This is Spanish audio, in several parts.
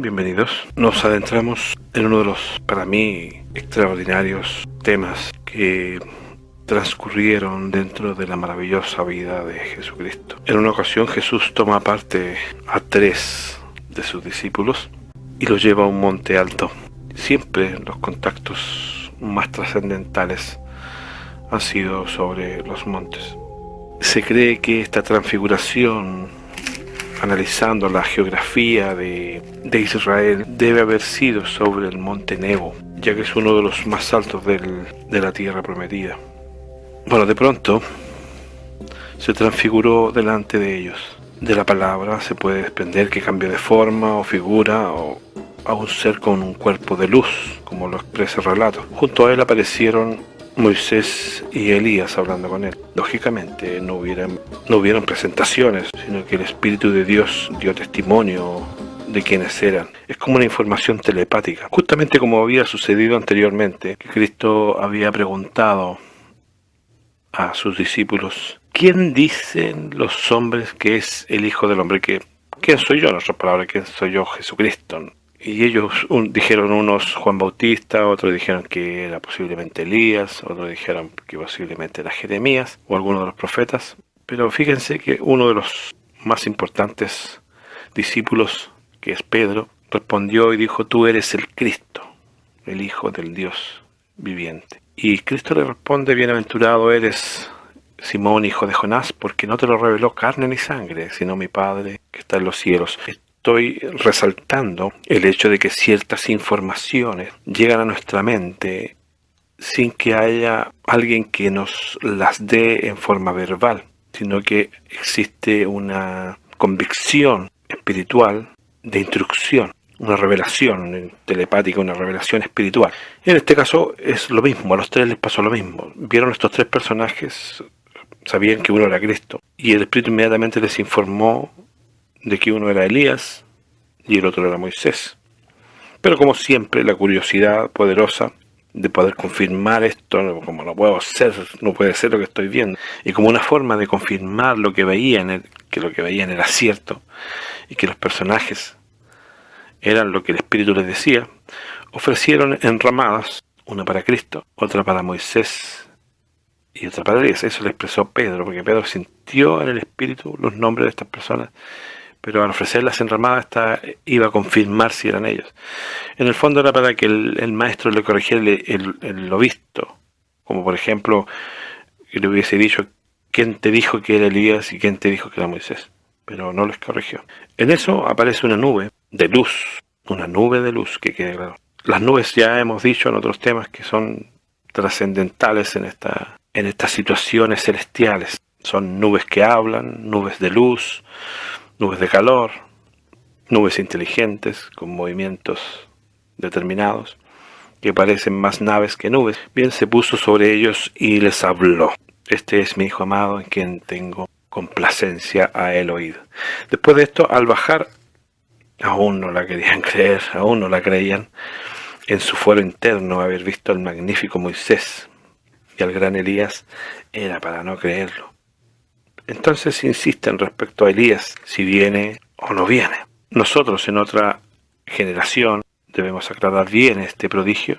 bienvenidos. Nos adentramos en uno de los, para mí, extraordinarios temas que transcurrieron dentro de la maravillosa vida de Jesucristo. En una ocasión Jesús toma aparte a 3 de sus discípulos y los lleva a un monte alto. Siempre los contactos más trascendentales han sido sobre los montes. Se cree que esta transfiguración, analizando la geografía de Israel, debe haber sido sobre el monte Nebo, ya que es uno de los más altos de la tierra prometida. Bueno, de pronto se transfiguró delante de ellos. De la palabra se puede desprender que cambió de forma o figura a un ser con un cuerpo de luz, como lo expresa el relato. Junto a él aparecieron Moisés y Elías hablando con él. Lógicamente no hubieron presentaciones, sino que el Espíritu de Dios dio testimonio de quiénes eran. Es como una información telepática, justamente como había sucedido anteriormente, que Cristo había preguntado a sus discípulos: ¿quién dicen los hombres que es el Hijo del Hombre? ¿Quién soy yo? En otras palabras, ¿quién soy yo? Jesucristo. Y ellos dijeron, unos Juan Bautista, otros dijeron que era posiblemente Elías, otros dijeron que posiblemente era Jeremías o alguno de los profetas. Pero fíjense que uno de los más importantes discípulos, que es Pedro, respondió y dijo: tú eres el Cristo, el Hijo del Dios viviente. Y Cristo le responde: bienaventurado eres, Simón, hijo de Jonás, porque no te lo reveló carne ni sangre, sino mi Padre que está en los cielos. Estoy resaltando el hecho de que ciertas informaciones llegan a nuestra mente sin que haya alguien que nos las dé en forma verbal, sino que existe una convicción espiritual de instrucción, una revelación telepática, una revelación espiritual. En este caso es lo mismo, a los 3 les pasó lo mismo. Vieron estos 3 personajes, sabían que uno era Cristo, y el Espíritu inmediatamente les informó de que uno era Elías y el otro era Moisés. Pero como siempre, la curiosidad poderosa de poder confirmar esto, como no puedo ser, no puede ser lo que estoy viendo, y como una forma de confirmar lo que veían, que lo que veían era cierto, y que los personajes eran lo que el Espíritu les decía, ofrecieron enramadas, una para Cristo, otra para Moisés y otra para Elías. Eso le expresó Pedro, porque Pedro sintió en el Espíritu los nombres de estas personas, pero al ofrecer las enramadas iba a confirmar si eran ellos. En el fondo era para que el maestro le corrigiera lo visto, como por ejemplo que le hubiese dicho: ¿quién te dijo que era Elías y quién te dijo que era Moisés? Pero no les corrigió. En eso aparece una nube de luz, que quede claro. Las nubes, ya hemos dicho en otros temas, que son trascendentales en estas situaciones celestiales. Son nubes que hablan, nubes de luz, nubes de calor, nubes inteligentes con movimientos determinados, que parecen más naves que nubes. Bien, se puso sobre ellos y les habló: este es mi Hijo amado, en quien tengo complacencia, a él oído. Después de esto, al bajar, aún no la querían creer, aún no la creían, en su fuero interno haber visto al magnífico Moisés y al gran Elías era para no creerlo. Entonces insisten respecto a Elías, si viene o no viene. Nosotros en otra generación debemos aclarar bien este prodigio,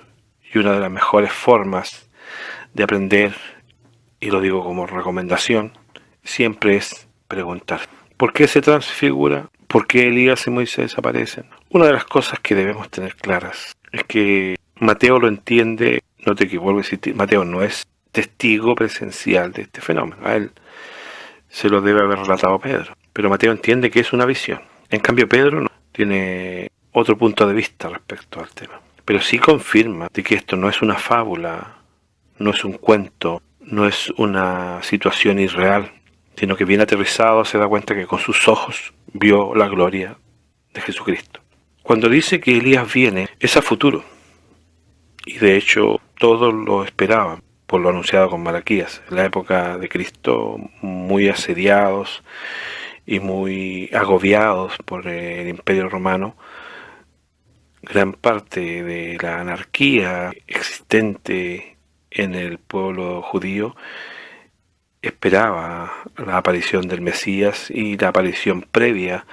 y una de las mejores formas de aprender, y lo digo como recomendación, siempre es preguntar: ¿por qué se transfigura? ¿Por qué Elías y Moisés aparecen? Una de las cosas que debemos tener claras es que Mateo lo entiende, no te equivoques, Mateo no es testigo presencial de este fenómeno, a él se lo debe haber relatado Pedro, pero Mateo entiende que es una visión. En cambio, Pedro no tiene otro punto de vista respecto al tema, pero sí confirma de que esto no es una fábula, no es un cuento, no es una situación irreal, sino que bien aterrizado se da cuenta que con sus ojos vio la gloria de Jesucristo. Cuando dice que Elías viene, es a futuro, y de hecho todos lo esperaban, por lo anunciado con Malaquías. En la época de Cristo, muy asediados y muy agobiados por el Imperio Romano, gran parte de la anarquía existente en el pueblo judío esperaba la aparición del Mesías y la aparición previa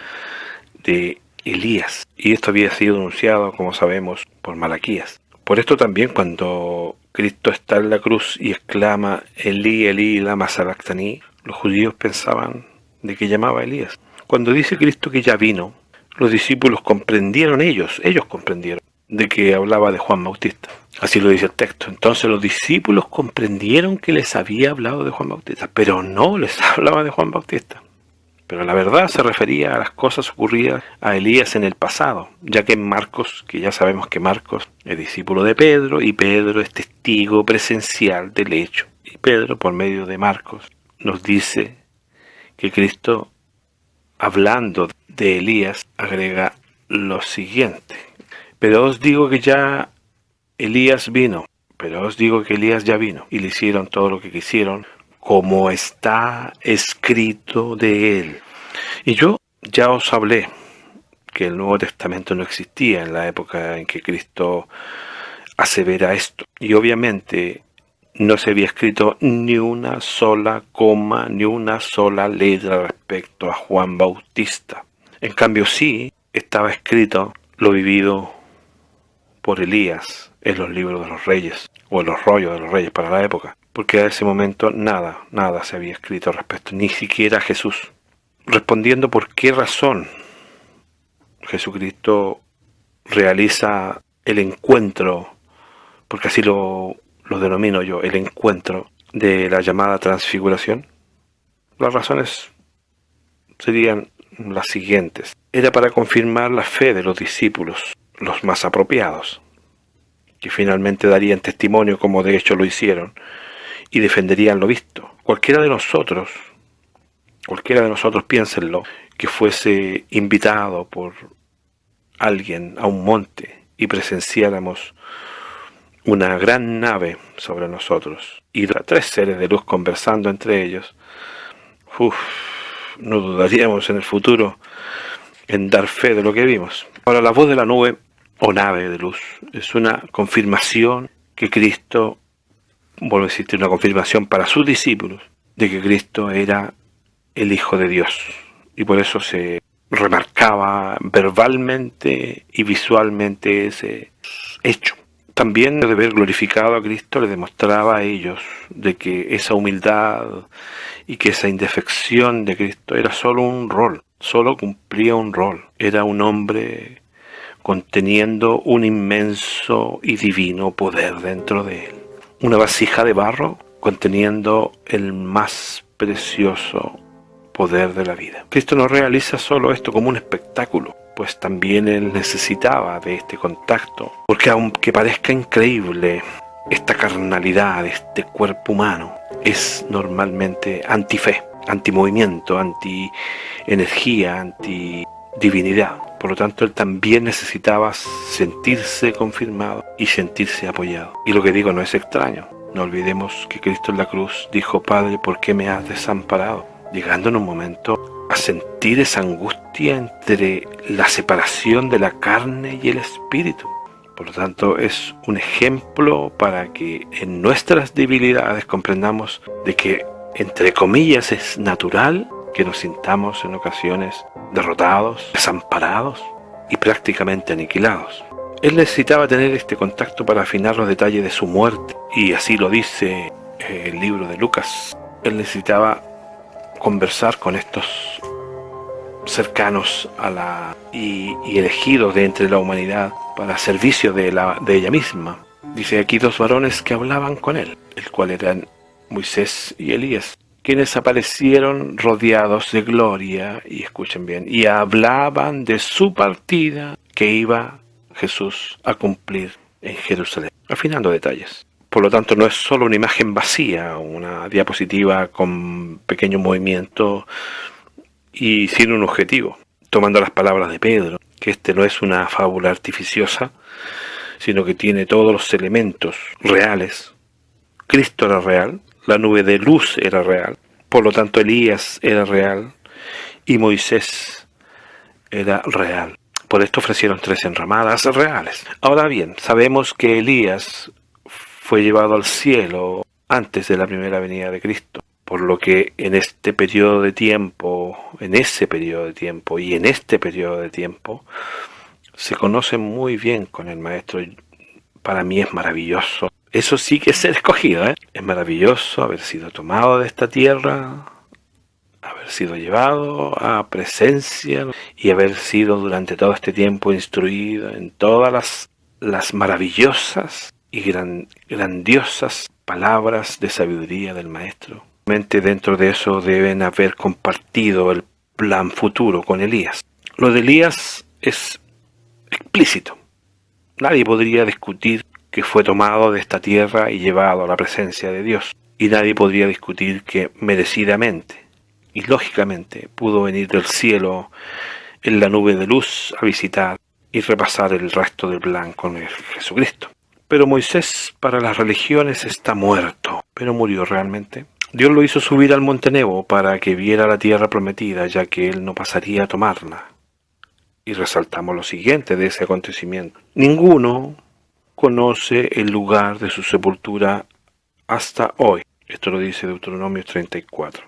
de Elías. Y esto había sido anunciado, como sabemos, por Malaquías. Por esto también cuando Cristo está en la cruz y exclama Elí, Elí, lama sabactani, los judíos pensaban de que llamaba a Elías. Cuando dice Cristo que ya vino, los discípulos comprendieron ellos comprendieron de que hablaba de Juan Bautista. Así lo dice el texto. Entonces los discípulos comprendieron que les había hablado de Juan Bautista, pero no les hablaba de Juan Bautista. Pero la verdad se refería a las cosas ocurridas a Elías en el pasado, ya que en Marcos, que ya sabemos que Marcos es discípulo de Pedro, y Pedro es testigo presencial del hecho. Y Pedro, por medio de Marcos, nos dice que Cristo, hablando de Elías, agrega lo siguiente. Pero os digo que ya Elías vino, pero os digo que Elías ya vino, y le hicieron todo lo que quisieron, como está escrito de él. Y yo ya os hablé que el Nuevo Testamento no existía en la época en que Cristo asevera esto. Y obviamente no se había escrito ni una sola coma, ni una sola letra respecto a Juan Bautista. En cambio sí estaba escrito lo vivido por Elías en los libros de los reyes, o en los rollos de los reyes para la época. Porque a ese momento nada se había escrito al respecto, ni siquiera Jesús. Respondiendo por qué razón Jesucristo realiza el encuentro, porque así lo denomino yo, el encuentro de la llamada transfiguración. Las razones serían las siguientes. Era para confirmar la fe de los discípulos, los más apropiados, que finalmente darían testimonio, como de hecho lo hicieron, y defenderían lo visto. Cualquiera de nosotros, piénsenlo, que fuese invitado por alguien a un monte y presenciáramos una gran nave sobre nosotros y 3 seres de luz conversando entre ellos, no dudaríamos en el futuro en dar fe de lo que vimos. Ahora, la voz de la nube o nave de luz es una confirmación que Cristo, vuelvo a insistir, una confirmación para sus discípulos de que Cristo era el Hijo de Dios, y por eso se remarcaba verbalmente y visualmente ese hecho. También de haber glorificado a Cristo le demostraba a ellos de que esa humildad y que esa indefección de Cristo era solo un rol, solo cumplía un rol. Era un hombre conteniendo un inmenso y divino poder dentro de él. Una vasija de barro conteniendo el más precioso poder de la vida. Cristo no realiza solo esto como un espectáculo, pues también él necesitaba de este contacto, porque aunque parezca increíble, esta carnalidad, este cuerpo humano, es normalmente antife, antimovimiento, anti-energía, anti-divinidad. Por lo tanto, él también necesitaba sentirse confirmado y sentirse apoyado. Y lo que digo no es extraño. No olvidemos que Cristo en la cruz dijo: Padre, ¿por qué me has desamparado? Llegando en un momento a sentir esa angustia entre la separación de la carne y el espíritu. Por lo tanto, es un ejemplo para que en nuestras debilidades comprendamos de que, entre comillas, es natural que nos sintamos en ocasiones derrotados, desamparados y prácticamente aniquilados. Él necesitaba tener este contacto para afinar los detalles de su muerte, y así lo dice el libro de Lucas. Él necesitaba conversar con estos cercanos a y elegidos de entre la humanidad para servicio de ella misma. Dice aquí 2 varones que hablaban con él, el cual eran Moisés y Elías, quienes aparecieron rodeados de gloria, y escuchen bien, y hablaban de su partida que iba Jesús a cumplir en Jerusalén, afinando detalles. Por lo tanto, no es solo una imagen vacía, una diapositiva con pequeño movimiento y sin un objetivo. Tomando las palabras de Pedro, que este no es una fábula artificiosa, sino que tiene todos los elementos reales. Cristo era real, la nube de luz era real, por lo tanto Elías era real y Moisés era real. Por esto ofrecieron 3 enramadas reales. Ahora bien, sabemos que Elías fue llevado al cielo antes de la primera venida de Cristo. por lo que en este periodo de tiempo, en ese periodo de tiempo y en este periodo de tiempo, se conocen muy bien con el Maestro. Para mí es maravilloso. Eso sí que es ser escogido, ¿eh? Es maravilloso haber sido tomado de esta tierra, haber sido llevado a presencia y haber sido durante todo este tiempo instruido en todas las maravillosas y grandiosas palabras de sabiduría del Maestro. Dentro de eso deben haber compartido el plan futuro con Elías. Lo de Elías es explícito. Nadie podría discutir que fue tomado de esta tierra y llevado a la presencia de Dios. Y nadie podría discutir que merecidamente y lógicamente pudo venir del cielo en la nube de luz a visitar y repasar el resto del plan con Jesucristo. Pero Moisés para las religiones está muerto. ¿Pero murió realmente? Dios lo hizo subir al monte Nebo para que viera la tierra prometida, ya que él no pasaría a tomarla. Y resaltamos lo siguiente de ese acontecimiento. Ninguno conoce el lugar de su sepultura hasta hoy. Esto lo dice Deuteronomio 34,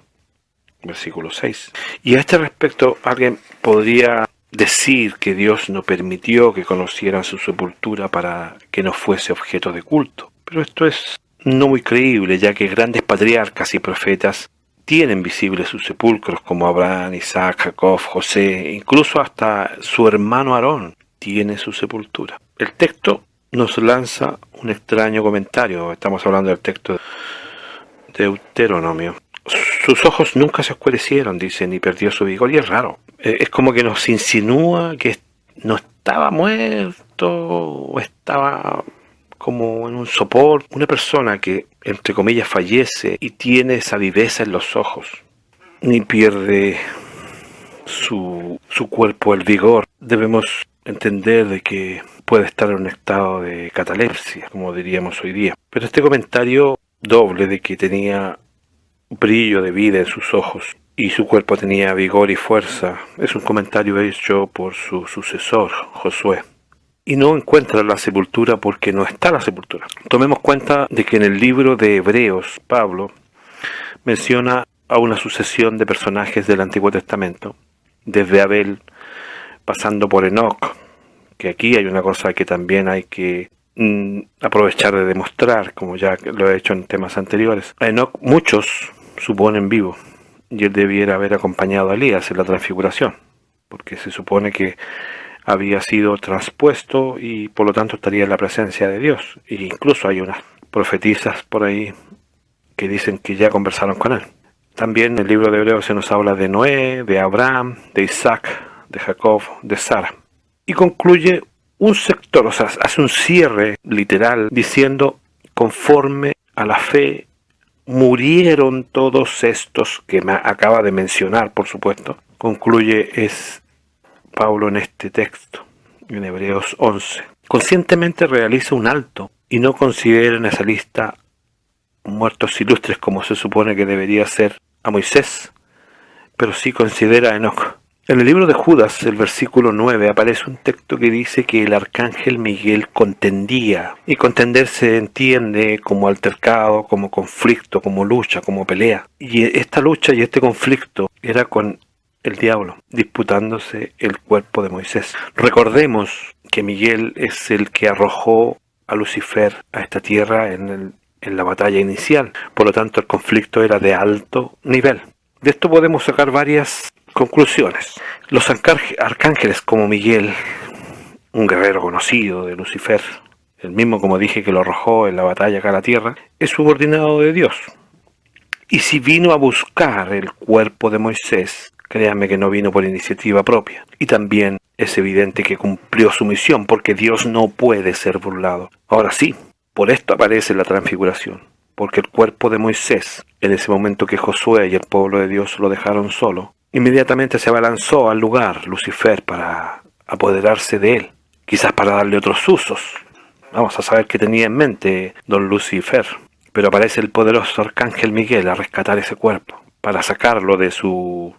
versículo 6. Y a este respecto, alguien podría decir que Dios no permitió que conocieran su sepultura para que no fuese objeto de culto. Pero esto es no muy creíble, ya que grandes patriarcas y profetas tienen visibles sus sepulcros, como Abraham, Isaac, Jacob, José, incluso hasta su hermano Aarón tiene su sepultura. El texto nos lanza un extraño comentario. Estamos hablando del texto de Deuteronomio. Sus ojos nunca se oscurecieron, dice, ni perdió su vigor, y es raro. Es como que nos insinúa que no estaba muerto o estaba como en un sopor. Una persona que, entre comillas, fallece y tiene esa viveza en los ojos, ni pierde su cuerpo el vigor. Debemos entender de que puede estar en un estado de catalepsia, como diríamos hoy día. Pero este comentario doble de que tenía brillo de vida en sus ojos y su cuerpo tenía vigor y fuerza es un comentario hecho por su sucesor, Josué. Y no encuentra la sepultura porque no está la sepultura. Tomemos cuenta de que en el libro de Hebreos, Pablo menciona a una sucesión de personajes del Antiguo Testamento, desde Abel, pasando por Enoc, que aquí hay una cosa que también hay que aprovechar de demostrar, como ya lo he hecho en temas anteriores. A Enoc muchos suponen vivo, y él debiera haber acompañado a Elías en la transfiguración, porque se supone que había sido traspuesto y por lo tanto estaría en la presencia de Dios. E incluso hay unas profetisas por ahí que dicen que ya conversaron con él. También en el libro de Hebreos se nos habla de Noé, de Abraham, de Isaac, de Jacob, de Sara. Y concluye un sector, o sea, hace un cierre literal diciendo: conforme a la fe murieron todos estos que me acaba de mencionar, por supuesto. Concluye es Pablo en este texto, en Hebreos 11. Conscientemente realiza un alto y no considera en esa lista muertos ilustres como se supone que debería ser a Moisés, pero sí considera a Enoc. En el libro de Judas, el versículo 9, aparece un texto que dice que el arcángel Miguel contendía. Y contender se entiende como altercado, como conflicto, como lucha, como pelea. Y esta lucha y este conflicto era con el diablo, disputándose el cuerpo de Moisés. Recordemos que Miguel es el que arrojó a Lucifer a esta tierra en la batalla inicial. Por lo tanto, el conflicto era de alto nivel. De esto podemos sacar varias conclusiones. Los arcángeles como Miguel, un guerrero conocido de Lucifer, el mismo, como dije, que lo arrojó en la batalla acá a la tierra, es subordinado de Dios. Y si vino a buscar el cuerpo de Moisés, créanme que no vino por iniciativa propia. Y también es evidente que cumplió su misión, porque Dios no puede ser burlado. Ahora sí, por esto aparece la transfiguración, porque el cuerpo de Moisés, en ese momento que Josué y el pueblo de Dios lo dejaron solo, inmediatamente se abalanzó al lugar Lucifer para apoderarse de él, quizás para darle otros usos. Vamos a saber qué tenía en mente don Lucifer. Pero aparece el poderoso arcángel Miguel a rescatar ese cuerpo, para sacarlo de su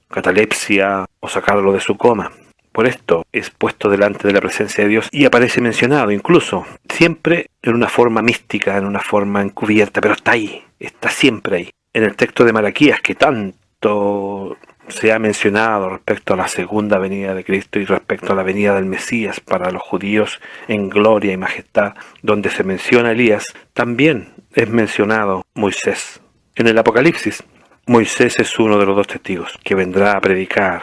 catalepsia o sacarlo de su coma. Por esto es puesto delante de la presencia de Dios y aparece mencionado incluso, siempre en una forma mística, en una forma encubierta, pero está ahí, está siempre ahí. en el texto de Malaquías, que tanto se ha mencionado respecto a la segunda venida de Cristo y respecto a la venida del Mesías para los judíos en gloria y majestad, donde se menciona Elías, también es mencionado Moisés. En el Apocalipsis, Moisés es uno de los dos testigos que vendrá a predicar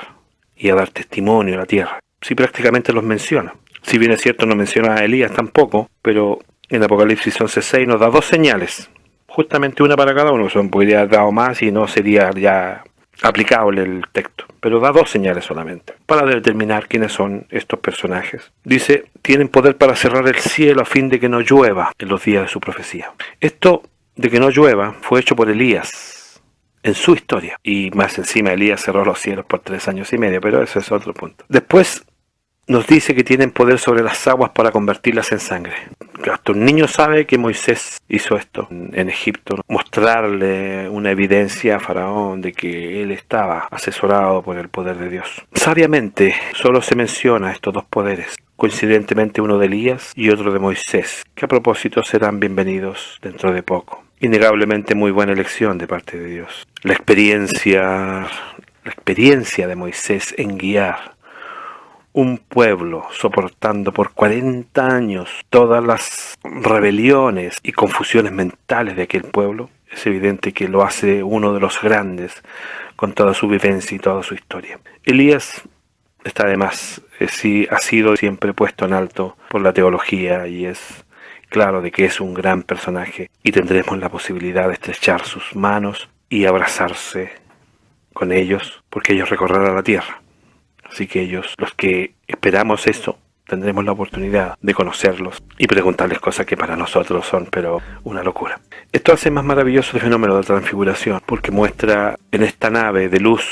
y a dar testimonio a la tierra. Sí, prácticamente los menciona. Si bien es cierto, no menciona a Elías tampoco, pero en Apocalipsis 11:6 nos da dos señales, justamente una para cada uno. Son podría haber dado más y no sería ya aplicable el texto, pero da dos señales solamente para determinar quiénes son estos personajes. Dice, tienen poder para cerrar el cielo a fin de que no llueva en los días de su profecía. Esto de que no llueva fue hecho por Elías en su historia, y más encima Elías cerró los cielos por 3 años y medio, pero ese es otro punto. Después nos dice que tienen poder sobre las aguas para convertirlas en sangre. Hasta un niño sabe que Moisés hizo esto en Egipto, mostrarle una evidencia a Faraón de que él estaba asesorado por el poder de Dios. Sabiamente solo se menciona estos dos poderes, coincidentemente uno de Elías y otro de Moisés, que a propósito serán bienvenidos dentro de poco. Innegablemente muy buena elección de parte de Dios. La experiencia de Moisés en guiar un pueblo soportando por 40 años todas las rebeliones y confusiones mentales de aquel pueblo, es evidente que lo hace uno de los grandes con toda su vivencia y toda su historia. Elías está además, sí, ha sido siempre puesto en alto por la teología y es claro de que es un gran personaje y tendremos la posibilidad de estrechar sus manos y abrazarse con ellos porque ellos recorrerán la tierra. Así que ellos, los que esperamos esto, tendremos la oportunidad de conocerlos y preguntarles cosas que para nosotros son, pero una locura. Esto hace más maravilloso el fenómeno de la transfiguración, porque muestra en esta nave de luz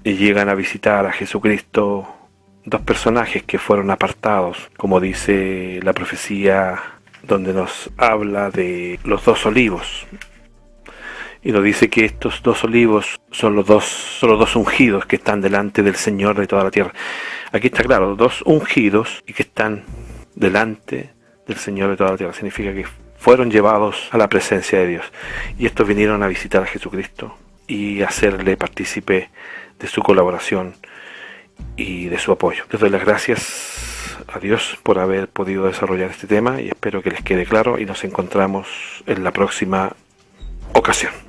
y llegan a visitar a Jesucristo dos personajes que fueron apartados, como dice la profecía donde nos habla de los dos olivos. Y nos dice que estos dos olivos son los dos ungidos que están delante del Señor de toda la tierra. Aquí está claro, dos ungidos y que están delante del Señor de toda la tierra. Significa que fueron llevados a la presencia de Dios. Y estos vinieron a visitar a Jesucristo y hacerle partícipe de su colaboración y de su apoyo. Les doy las gracias a Dios por haber podido desarrollar este tema y espero que les quede claro y nos encontramos en la próxima ocasión.